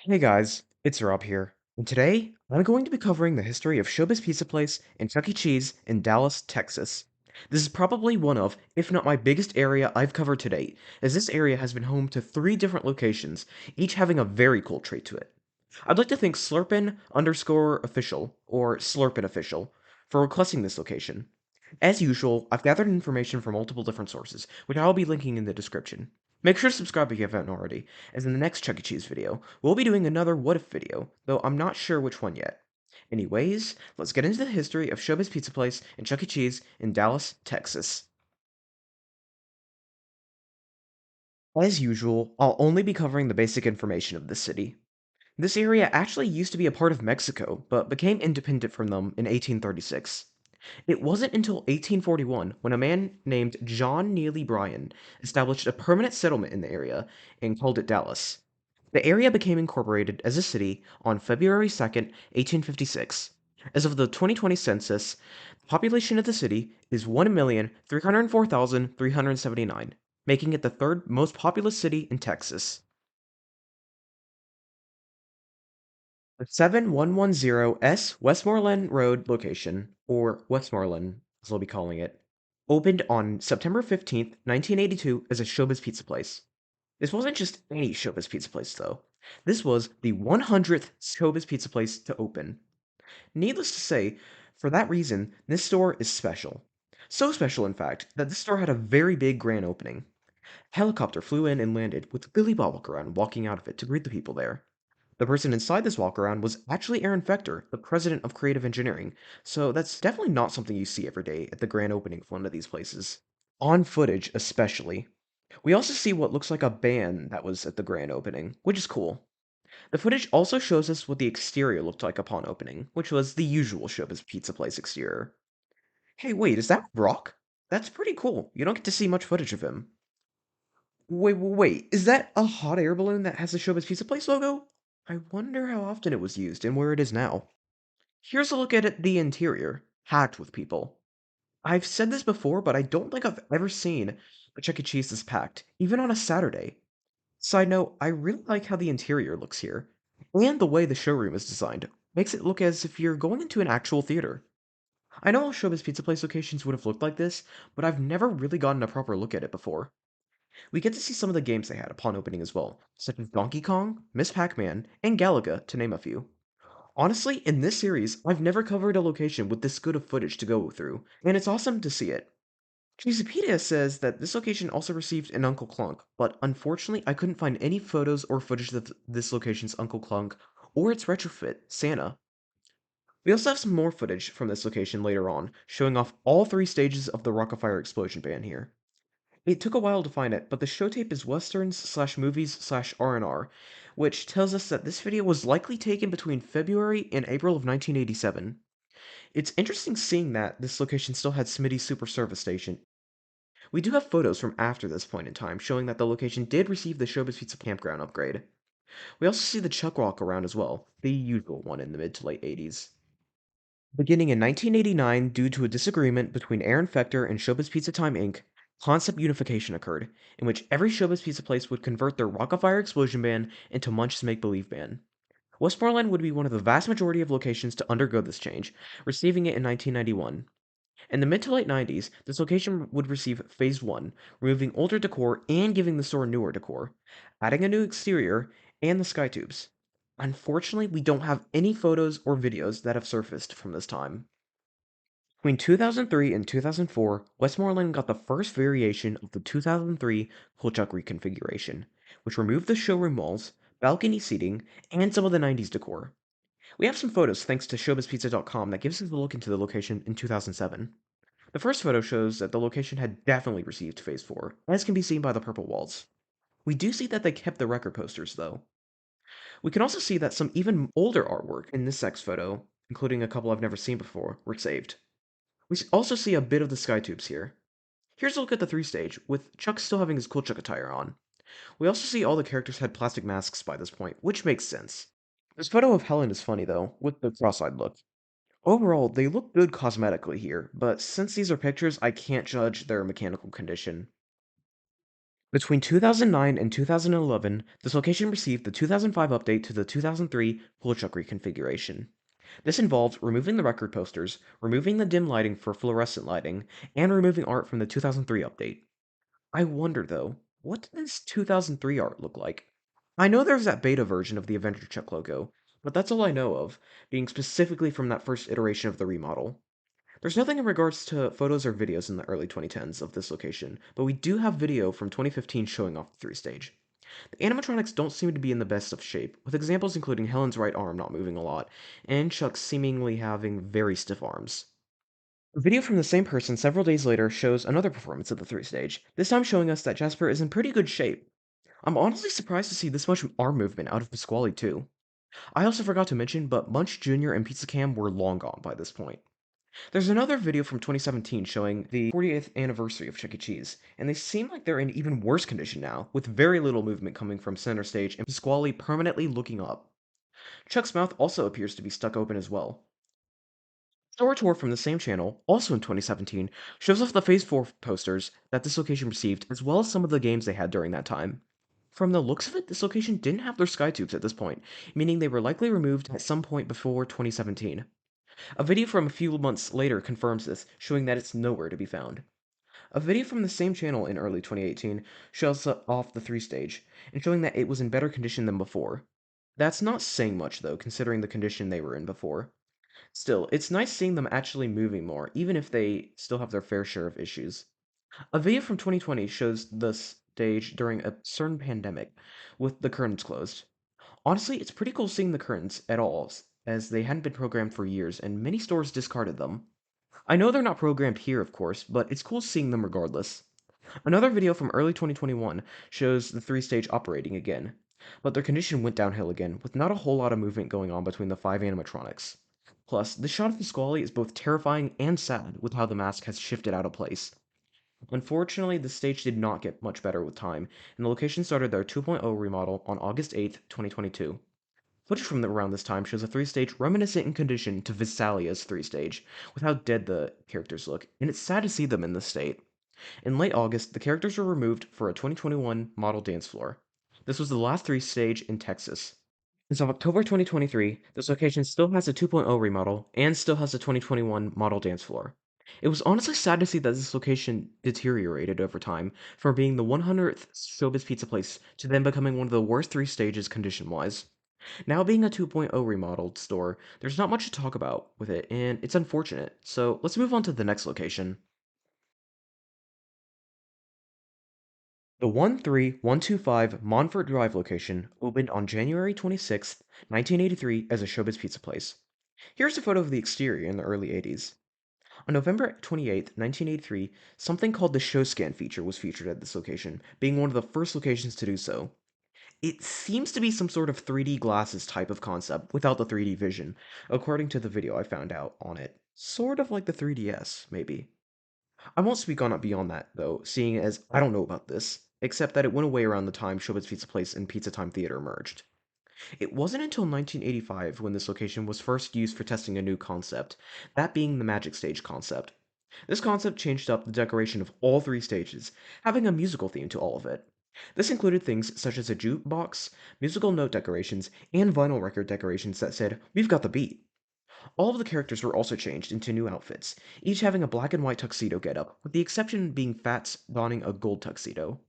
Hey guys, it's Rob here, and today I'm going to be covering the history of Showbiz Pizza Place and Chuck E. Cheese in Dallas, Texas. This is probably one of, if not my biggest area I've covered to date, as this area has been home to three different locations, each having a very cool trait to it. I'd like to thank Slurpin underscore official, or Slurpin official, for requesting this location. As usual, I've gathered information from multiple different sources, which I'll be linking in the description. Make sure to subscribe if you haven't already, as in the next Chuck E. Cheese video, we'll be doing another what if video, though I'm not sure which one yet. Anyways, let's get into the history of Showbiz Pizza Place and Chuck E. Cheese in Dallas, Texas. As usual, I'll only be covering the basic information of this city. This area actually used to be a part of Mexico, but became independent from them in 1836. It wasn't until 1841 when a man named John Neely Bryan established a permanent settlement in the area and called it Dallas. The area became incorporated as a city on February 2nd, 1856. As of the 2020 census, the population of the city is 1,304,379, making it the third most populous city in Texas. The 7110 S Westmoreland Road location, or Westmoreland as we'll be calling it, opened on September 15th, 1982 as a Showbiz Pizza Place. This wasn't just any Showbiz Pizza Place, though. This was the 100th Showbiz Pizza Place to open. Needless to say, for that reason, this store is special. So special, in fact, that this store had a very big grand opening. Helicopter flew in and landed with Billy Bob Walkaround walking out of it to greet the people there. The person inside this walkaround was actually Aaron Fector, the president of creative engineering, so that's definitely not something you see every day at the grand opening of one of these places. On footage, especially. We also see what looks like a band that was at the grand opening, which is cool. The footage also shows us what the exterior looked like upon opening, which was the usual Showbiz Pizza Place exterior. Hey, wait, is that Brock? That's pretty cool. You don't get to see much footage of him. Wait, is that a hot air balloon that has the Showbiz Pizza Place logo? I wonder how often it was used and where it is now. Here's a look at the interior, packed with people. I've said this before, but I don't think I've ever seen a Chuck E. Cheese this packed, even on a Saturday. Side note, I really like how the interior looks here, and the way the showroom is designed makes it look as if you're going into an actual theater. I know all Showbiz Pizza Place locations would have looked like this, but I've never really gotten a proper look at it before. We get to see some of the games they had upon opening as well, such as Donkey Kong, Miss Pac-Man, and Galaga, to name a few. Honestly, in this series, I've never covered a location with this good of footage to go through, and it's awesome to see it. Cheese-e-pedia says that this location also received an Uncle Clunk, but unfortunately I couldn't find any photos or footage of this location's Uncle Clunk or its retrofit, Santa. We also have some more footage from this location later on, showing off all three stages of the Rockafire explosion ban here. It took a while to find it, but the show tape is westerns slash movies slash R&R, which tells us that this video was likely taken between February and April of 1987. It's interesting seeing that this location still had Smitty's Super Service Station. We do have photos from after this point in time showing that the location did receive the Showbiz Pizza Campground upgrade. We also see the Chuck Walk around as well, the usual one in the mid to late 80s. Beginning in 1989, due to a disagreement between Aaron Fector and Showbiz Pizza Time Inc., concept unification occurred, in which every Showbiz Pizza place would convert their Rockafire Explosion ban into Munch's Make Believe ban. Westmoreland would be one of the vast majority of locations to undergo this change, receiving it in 1991. In the mid to late 90s, this location would receive Phase 1, removing older decor and giving the store newer decor, adding a new exterior, and the sky tubes. Unfortunately, we don't have any photos or videos that have surfaced from this time. Between 2003 and 2004, Westmoreland got the first variation of the 2003 Kolchak reconfiguration, which removed the showroom walls, balcony seating, and some of the 90s decor. We have some photos thanks to showbizpizza.com that gives us a look into the location in 2007. The first photo shows that the location had definitely received Phase 4, as can be seen by the purple walls. We do see that they kept the record posters, though. We can also see that some even older artwork in this sex photo, including a couple I've never seen before, were saved. We also see a bit of the sky tubes here. Here's a look at the 3 stage, with Chuck still having his cool Chuck attire on. We also see all the characters had plastic masks by this point, which makes sense. This photo of Helen is funny though, with the cross-eyed look. Overall, they look good cosmetically here, but since these are pictures, I can't judge their mechanical condition. Between 2009 and 2011, this location received the 2005 update to the 2003 Woolchuck reconfiguration. This involved removing the record posters, removing the dim lighting for fluorescent lighting, and removing art from the 2003 update. I wonder though, what did this 2003 art look like? I know there's that beta version of the Avenger Chuck logo, but that's all I know of, being specifically from that first iteration of the remodel. There's nothing in regards to photos or videos in the early 2010s of this location, but we do have video from 2015 showing off the 3 stage. The animatronics don't seem to be in the best of shape, with examples including Helen's right arm not moving a lot, and Chuck seemingly having very stiff arms. A video from the same person several days later shows another performance of the 3 stage, this time showing us that Jasper is in pretty good shape. I'm honestly surprised to see this much arm movement out of Pasquale too. I also forgot to mention, but Munch Jr. and Pizza Cam were long gone by this point. There's another video from 2017 showing the 40th anniversary of Chuck E. Cheese, and they seem like they're in even worse condition now, with very little movement coming from center stage and Pasquale permanently looking up. Chuck's mouth also appears to be stuck open as well. Store Tour from the same channel, also in 2017, shows off the Phase 4 posters that this location received, as well as some of the games they had during that time. From the looks of it, this location didn't have their sky tubes at this point, meaning they were likely removed at some point before 2017. A video from a few months later confirms this, showing that it's nowhere to be found. A video from the same channel in early 2018 shows off the 3 stage, and showing that it was in better condition than before. That's not saying much though, considering the condition they were in before. Still, it's nice seeing them actually moving more, even if they still have their fair share of issues. A video from 2020 shows the stage during a certain pandemic, with the curtains closed. Honestly, it's pretty cool seeing the curtains at all, as they hadn't been programmed for years and many stores discarded them. I know they're not programmed here, of course, but it's cool seeing them regardless. Another video from early 2021 shows the 3 stage operating again, but their condition went downhill again, with not a whole lot of movement going on between the 5 animatronics. Plus, the shot of the Squally is both terrifying and sad with how the mask has shifted out of place. Unfortunately, the stage did not get much better with time, and the location started their 2.0 remodel on August 8, 2022. Footage from around this time shows a 3 stage reminiscent in condition to Visalia's 3 stage, with how dead the characters look, and it's sad to see them in this state. In late August, the characters were removed for a 2021 model dance floor. This was the last 3 stage in Texas. As of October 2023, this location still has a 2.0 remodel and still has a 2021 model dance floor. It was honestly sad to see that this location deteriorated over time, from being the 100th Showbiz Pizza Place to then becoming one of the worst 3 stages condition wise. Now being a 2.0 remodeled store, there's not much to talk about with it, and it's unfortunate. So let's move on to the next location. The 13125 Montfort Drive location opened on January 26, 1983 as a Showbiz Pizza Place. Here's a photo of the exterior in the early 80s. On November 28, 1983, something called the Showscan feature was featured at this location, being one of the first locations to do so. It seems to be some sort of 3D glasses type of concept without the 3D vision, according to the video I found out on it. Sort of like the 3DS, maybe. I won't speak on it beyond that, though, seeing as I don't know about this, except that it went away around the time Showbiz Pizza Place and Pizza Time Theater merged. It wasn't until 1985 when this location was first used for testing a new concept, that being the Magic Stage concept. This concept changed up the decoration of all 3 stages, having a musical theme to all of it. This included things such as a jukebox, musical note decorations, and vinyl record decorations that said, "We've got the beat." All of the characters were also changed into new outfits, each having a black and white tuxedo getup, with the exception being Fats donning a gold tuxedo.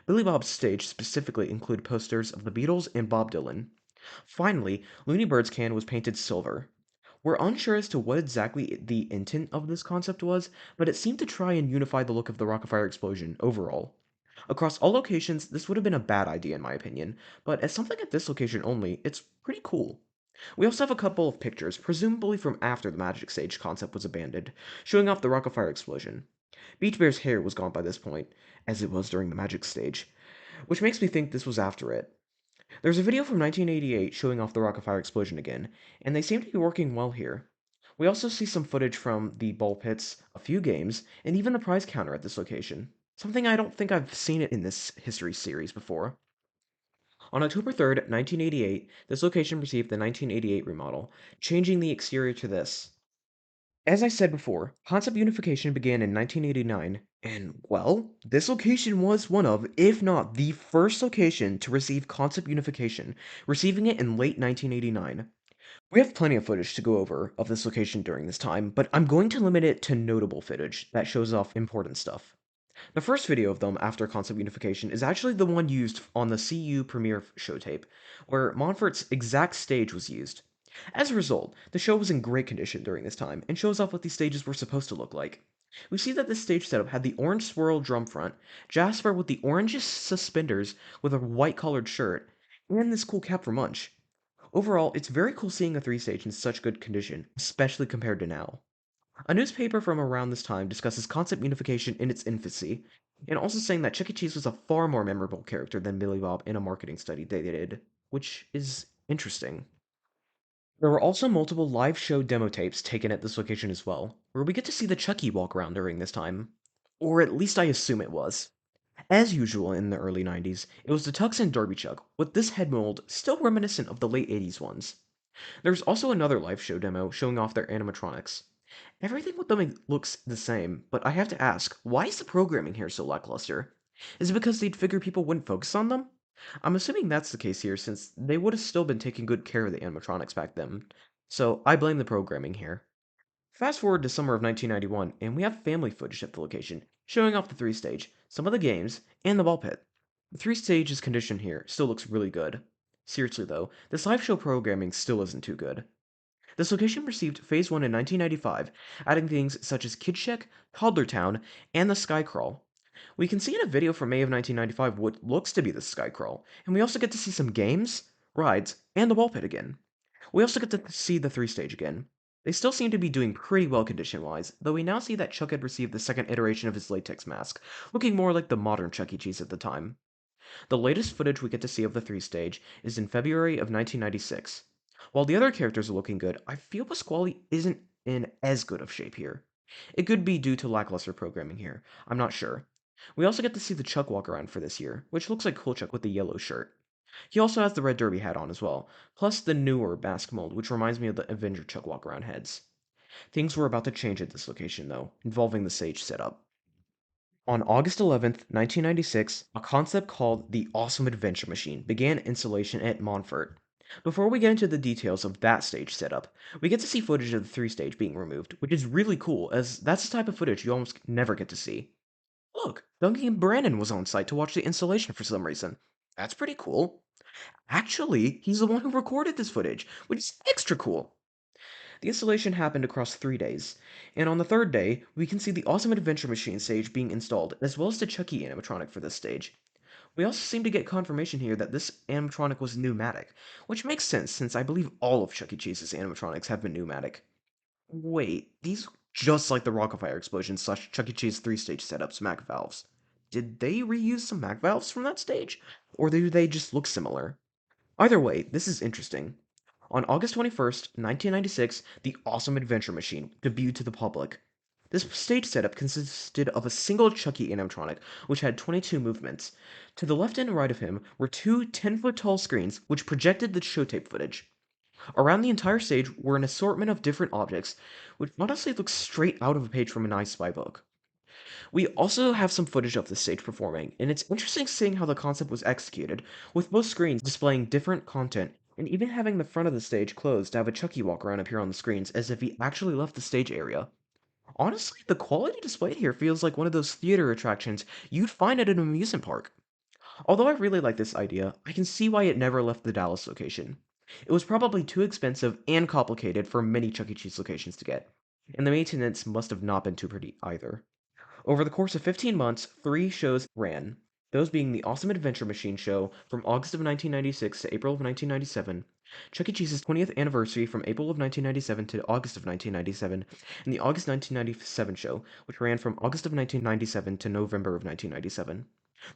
Billy Bob's stage specifically included posters of the Beatles and Bob Dylan. Finally, Looney Bird's can was painted silver. We're unsure as to what exactly the intent of this concept was, but it seemed to try and unify the look of the Rockefeller explosion overall. Across all locations, this would have been a bad idea in my opinion, but as something at this location only, it's pretty cool. We also have a couple of pictures, presumably from after the Magic Stage concept was abandoned, showing off the Rockefeller explosion. Beach Bear's hair was gone by this point, as it was during the Magic Stage, which makes me think this was after it. There's a video from 1988 showing off the Rockefeller explosion again, and they seem to be working well here. We also see some footage from the ball pits, a few games, and even the prize counter at this location. Something I don't think I've seen it in this history series before. On October 3rd, 1988, this location received the 1988 remodel, changing the exterior to this. As I said before, concept unification began in 1989, and well, this location was one of, if not the first location to receive concept unification, receiving it in late 1989. We have plenty of footage to go over of this location during this time, but I'm going to limit it to notable footage that shows off important stuff. The first video of them after concept unification is actually the one used on the CU premiere showtape, where Montfort's exact stage was used. As a result, the show was in great condition during this time, and shows off what these stages were supposed to look like. We see that this stage setup had the orange swirl drum front, Jasper with the orangest suspenders with a white collared shirt, and this cool cap for Munch. Overall, it's very cool seeing a 3 stage in such good condition, especially compared to now. A newspaper from around this time discusses concept unification in its infancy, and also saying that Chuck E. Cheese was a far more memorable character than Billy Bob in a marketing study they did, which is interesting. There were also multiple live show demo tapes taken at this location as well, where we get to see the Chucky walk around during this time. Or at least I assume it was. As usual in the early 90s, it was the Tux and Derby Chuck, with this head mold still reminiscent of the late 80s ones. There's also another live show demo showing off their animatronics. Everything with them looks the same, but I have to ask, why is the programming here so lackluster? Is it because they'd figure people wouldn't focus on them? I'm assuming that's the case here since they would have still been taking good care of the animatronics back then. So I blame the programming here. Fast forward to summer of 1991, and we have family footage at the location, showing off the 3 stage, some of the games, and the ball pit. The 3 stage's condition here still looks really good. Seriously though, this live show programming still isn't too good. This location received Phase 1 in 1995, adding things such as Kid Shack, Toddler Town, and the Sky Crawl. We can see in a video from May of 1995 what looks to be the Sky Crawl, and we also get to see some games, rides, and the ball pit again. We also get to see the 3 stage again. They still seem to be doing pretty well condition-wise, though we now see that Chuck had received the second iteration of his latex mask, looking more like the modern Chuck E. Cheese at the time. The latest footage we get to see of the 3 stage is in February of 1996. While the other characters are looking good, I feel Pasquale isn't in as good of shape here. It could be due to lackluster programming here, I'm not sure. We also get to see the Chuck walk around for this year, which looks like Cool Chuck with the yellow shirt. He also has the red derby hat on as well, plus the newer mask mold, which reminds me of the Avenger Chuck walk around heads. Things were about to change at this location though, involving the stage setup. On August 11th, 1996, a concept called the Awesome Adventure Machine began installation at Montfort. Before we get into the details of that stage setup, we get to see footage of the 3 stage being removed, which is really cool as that's the type of footage you almost never get to see. Look, Duncan Brandon was on site to watch the installation for some reason. That's pretty cool. Actually, he's the one who recorded this footage, which is extra cool. The installation happened across 3 days, and on the third day, we can see the Awesome Adventure Machine stage being installed, as well as the Chucky animatronic for this stage. We also seem to get confirmation here that this animatronic was pneumatic, which makes sense since I believe all of Chuck E. Cheese's animatronics have been pneumatic. Wait, these look just like the Rockafire Explosion slash Chuck E. Cheese 3 stage setups Mac valves. Did they reuse some Mac valves from that stage? Or do they just look similar? Either way, this is interesting. On August 21st, 1996, the Awesome Adventure Machine debuted to the public. This stage setup consisted of a single Chucky animatronic, which had 22 movements. To the left and right of him were two 10-foot tall screens which projected the showtape footage. Around the entire stage were an assortment of different objects, which honestly looks straight out of a page from an I Spy book. We also have some footage of the stage performing, and it's interesting seeing how the concept was executed, with both screens displaying different content, and even having the front of the stage closed to have a Chucky walk around appear on the screens as if he actually left the stage area. Honestly, the quality displayed here feels like one of those theater attractions you'd find at an amusement park. Although I really like this idea, I can see why it never left the Dallas location. It was probably too expensive and complicated for many Chuck E. Cheese locations to get, and the maintenance must have not been too pretty either. Over the course of 15 months, 3 shows ran, those being the Awesome Adventure Machine show from August of 1996 to April of 1997, Chuck E. Cheese's 20th anniversary from April of 1997 to August of 1997, and the August 1997 show, which ran from August of 1997 to November of 1997.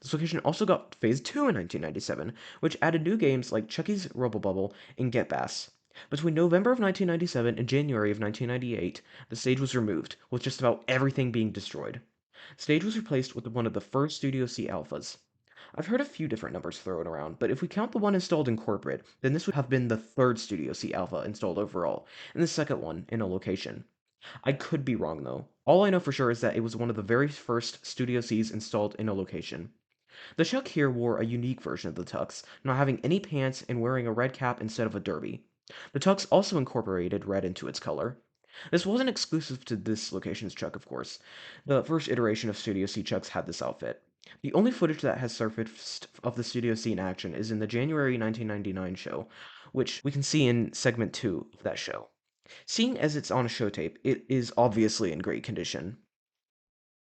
This location also got Phase 2 in 1997, which added new games like Chucky's Rubble Bubble and Get Bass. Between November of 1997 and January of 1998, the stage was removed, with just about everything being destroyed. Stage was replaced with one of the first Studio C alphas. I've heard a few different numbers thrown around, but if we count the one installed in corporate, then this would have been the third Studio C alpha installed overall, and the second one in a location. I could be wrong though. All I know for sure is that it was one of the very first Studio Cs installed in a location. The Chuck here wore a unique version of the tux, not having any pants and wearing a red cap instead of a derby. The tux also incorporated red into its color. This wasn't exclusive to this location's Chuck, of course. The first iteration of Studio C Chucks had this outfit. The only footage that has surfaced of the Studio C in action is in the January 1999 show, which we can see in segment 2 of that show. Seeing as it's on a show tape, it is obviously in great condition.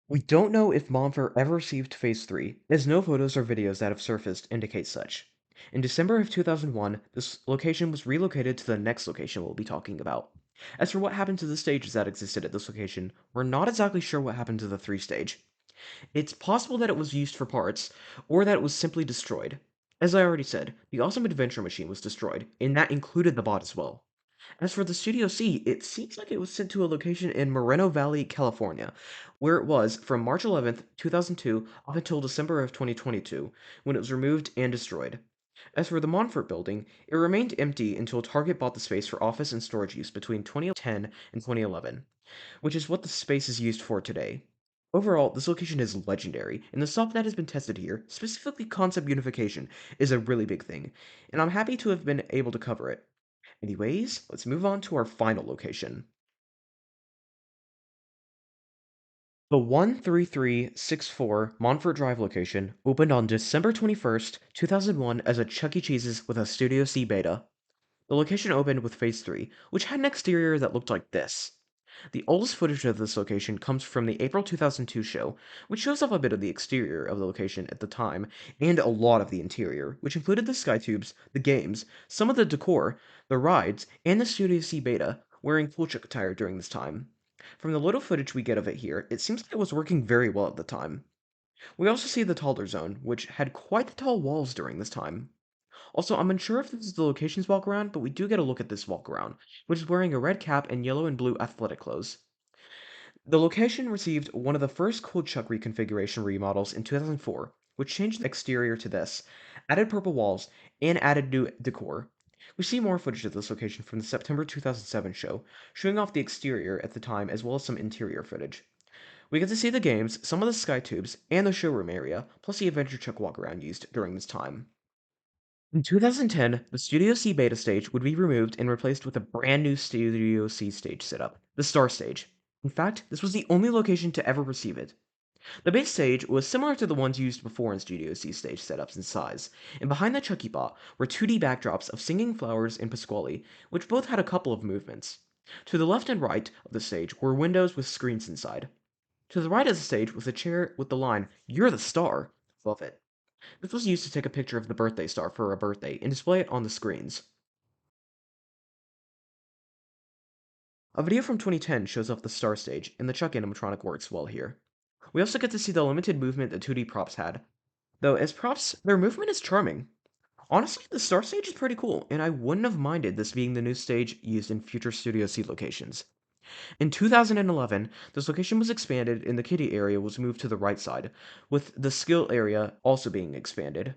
We don't know if Monfort ever received Phase 3, as no photos or videos that have surfaced indicate such. In December of 2001, this location was relocated to the next location we'll be talking about. As for what happened to the stages that existed at this location, we're not exactly sure what happened to the 3 stage. It's possible that it was used for parts, or that it was simply destroyed. As I already said, the Awesome Adventure Machine was destroyed, and that included the bot as well. As for the Studio C, it seems like it was sent to a location in Moreno Valley, California, where it was from March 11th, 2002 up until December of 2022, when it was removed and destroyed. As for the Montfort building, it remained empty until Target bought the space for office and storage use between 2010 and 2011, which is what the space is used for today. Overall, this location is legendary, and the stuff that has been tested here, specifically concept unification, is a really big thing, and I'm happy to have been able to cover it. Anyways, let's move on to our final location. The 13364 Montfort Drive location opened on December 21st, 2001 as a Chuck E. Cheese's with a Studio C beta. The location opened with Phase 3, which had an exterior that looked like this. The oldest footage of this location comes from the April 2002 show, which shows off a bit of the exterior of the location at the time, and a lot of the interior, which included the skytubes, the games, some of the decor, the rides, and the Studio C beta, wearing full Chuck attire during this time. From the little footage we get of it here, it seems like it was working very well at the time. We also see the taller zone, which had quite the tall walls during this time. Also, I'm unsure if this is the location's walk around, but we do get a look at this walk around, which is wearing a red cap and yellow and blue athletic clothes. The location received one of the first Cold Chuck reconfiguration remodels in 2004, which changed the exterior to this, added purple walls, and added new decor. We see more footage of this location from the September 2007 show, showing off the exterior at the time as well as some interior footage. We get to see the games, some of the sky tubes, and the showroom area, plus the Adventure Chuck walk around used during this time. In 2010, the Studio C beta stage would be removed and replaced with a brand new Studio C stage setup, the Star Stage. In fact, this was the only location to ever receive it. The base stage was similar to the ones used before in Studio C stage setups in size, and behind the Chucky bot were 2D backdrops of Singing Flowers and Pasquale, which both had a couple of movements. To the left and right of the stage were windows with screens inside. To the right of the stage was a chair with the line, "You're the star," above it. This was used to take a picture of the birthday star for a birthday and display it on the screens. A video from 2010 shows off the star stage, and the Chuck animatronic works well here. We also get to see the limited movement that 2D props had, though as props, their movement is charming. Honestly, the star stage is pretty cool, and I wouldn't have minded this being the new stage used in future Studio C locations. In 2011, this location was expanded and the kiddie area was moved to the right side, with the skill area also being expanded.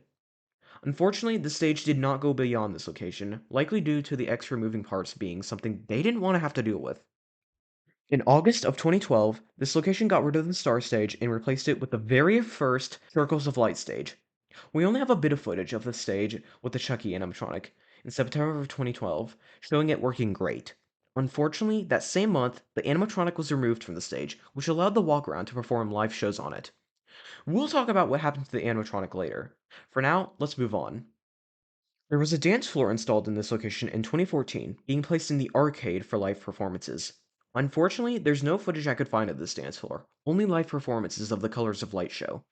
Unfortunately, the stage did not go beyond this location, likely due to the extra moving parts being something they didn't want to have to deal with. In August of 2012, this location got rid of the star stage and replaced it with the very first Circles of Light stage. We only have a bit of footage of the stage with the Chucky animatronic in September of 2012, showing it working great. Unfortunately, that same month, the animatronic was removed from the stage, which allowed the walkaround to perform live shows on it. We'll talk about what happened to the animatronic later. For now, let's move on. There was a dance floor installed in this location in 2014, being placed in the arcade for live performances. Unfortunately, there's no footage I could find of this dance floor, only live performances of the Colors of Light show.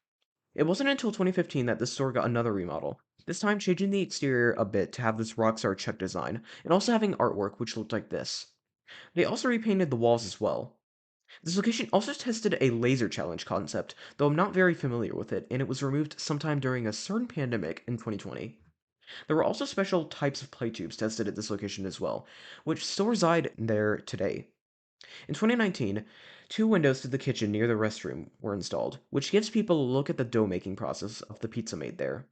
It wasn't until 2015 that this store got another remodel, this time changing the exterior a bit to have this Rockstar Chuck design, and also having artwork which looked like this. They also repainted the walls as well. This location also tested a laser challenge concept, though I'm not very familiar with it, and it was removed sometime during a certain pandemic in 2020. There were also special types of play tubes tested at this location as well, which still reside there today. In 2019, two windows to the kitchen near the restroom were installed, which gives people a look at the dough making process of the pizza made there.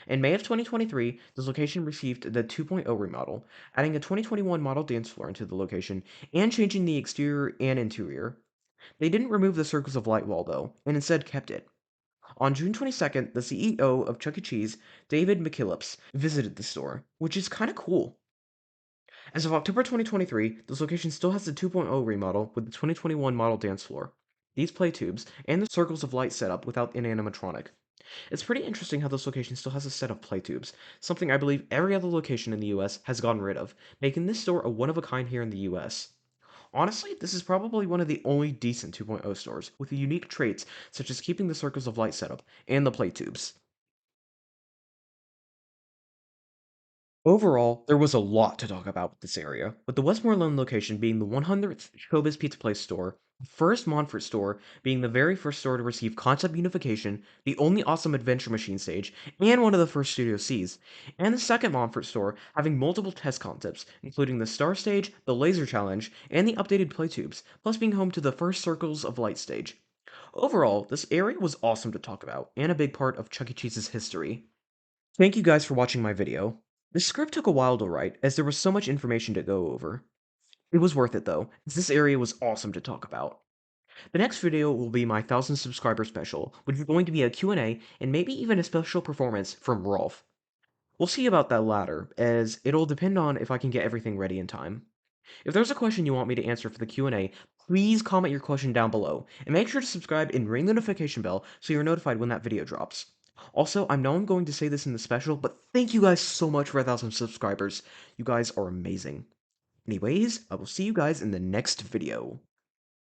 In May of 2023, this location received the 2.0 remodel, adding a 2021 model dance floor into the location and changing the exterior and interior. They didn't remove the circles of light wall though, and instead kept it. On June 22nd, the CEO of Chuck E. Cheese, David McKillips, visited the store, which is kind of cool. As of October 2023, this location still has the 2.0 remodel with the 2021 model dance floor, these play tubes, and the circles of light setup without an animatronic. It's pretty interesting how this location still has a set of play tubes, something I believe every other location in the US has gotten rid of, making this store a one of a kind here in the US. Honestly, this is probably one of the only decent 2.0 stores with unique traits such as keeping the circles of light setup and the play tubes. Overall, there was a lot to talk about with this area, with the Westmoreland location being the 100th Showbiz Pizza Place store, the first Montfort store being the very first store to receive concept unification, the only awesome adventure machine stage, and one of the first Studio Cs, and the second Montfort store having multiple test concepts, including the Star Stage, the Laser Challenge, and the updated playtubes, plus being home to the first Circles of Light stage. Overall, this area was awesome to talk about, and a big part of Chuck E. Cheese's history. Thank you guys for watching my video. The script took a while to write, as there was so much information to go over. It was worth it though, as this area was awesome to talk about. The next video will be my 1000 subscriber special, which is going to be a Q&A and maybe even a special performance from Rolf. We'll see about that latter, as it'll depend on if I can get everything ready in time. If there's a question you want me to answer for the Q&A, please comment your question down below, and make sure to subscribe and ring the notification bell so you're notified when that video drops. Also, I know I'm going to say this in the special, but thank you guys so much for 1,000 subscribers. You guys are amazing. Anyways, I will see you guys in the next video.